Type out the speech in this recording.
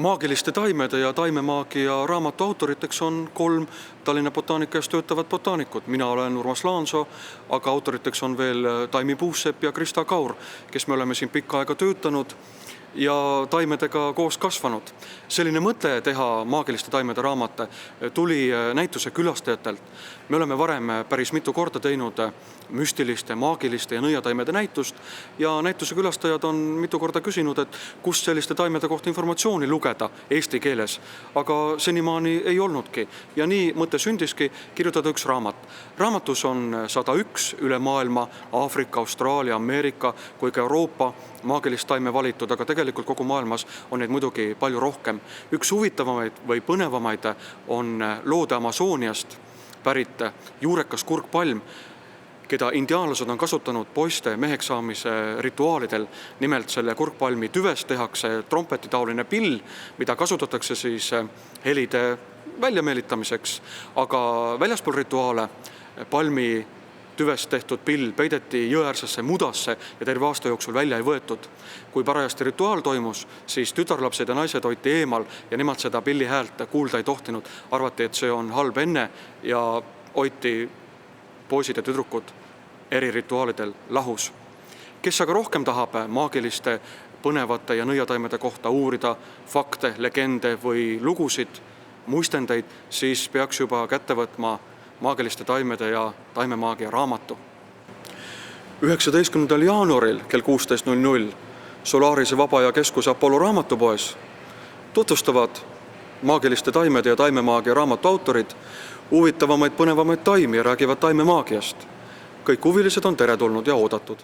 Maagiliste taimede ja taimemaagia raamatu autoriteks on 3 Tallinna botaanikas töötavat botaanikut. Mina olen Urmas Laansoo, aga autoriteks on veel Taimi Puusepp ja Krista Kaur, kes me oleme siin pikka aega töötanud ja taimedega koos kasvanud. Selline mõte teha maagiliste taimede raamate tuli näituse külastajatelt. Me oleme varem päris mitu korda teinud müstiliste, maagiliste ja nõiataimede näitust ja näituse külastajad on mitu korda küsinud, et kust selliste taimede kohta informatsiooni lugeda eesti keeles, aga senimaani ei olnudki. Ja nii mõte sündiski kirjutada üks raamat. Raamatus on 101 üle maailma, Aafrika, Austraalia, Ameerika kui ka Euroopa maagilist taime valitud, aga tegelikult kogu maailmas on neid muidugi palju rohkem. Üks huvitavamaid või põnevamaid on loode Amazoniast pärit juurekas kurkpalm, keda indiaanlased on kasutanud poiste meheks saamise rituaalidel. Nimelt selle kurkpalmi tüvest tehakse trompetitaoline pill, mida kasutatakse siis helide väljameelitamiseks, aga väljaspool rituaale palmi tüvest tehtud pill peideti jõeäärsesse mudasse ja terve aasta jooksul välja ei võetud. Kui parajasti rituaal toimus, siis tütarlapsed ja naised hoiti eemal ja nemad seda pilli häält kuulda ei tohtinud. Arvati, et see on halb enne ja hoiti poisid ja tüdrukud eri rituaalidel lahus. Kes aga rohkem tahab maagiliste, põnevate ja nõiataimede kohta uurida fakte, legende või lugusid, muistendeid, siis peaks juba kätte võtma maagiliste taimede ja taimemaagia raamatu. 19. jaanuaril kell 16.00 Solarise Vaba ja Keskuse Apollo raamatupoes tutvustavad maagiliste taimede ja taimemaagia raamatu autorid huvitavamaid, põnevamaid taimi ja räägivad taimemaagiast. Kõik huvilised on teretulnud ja oodatud.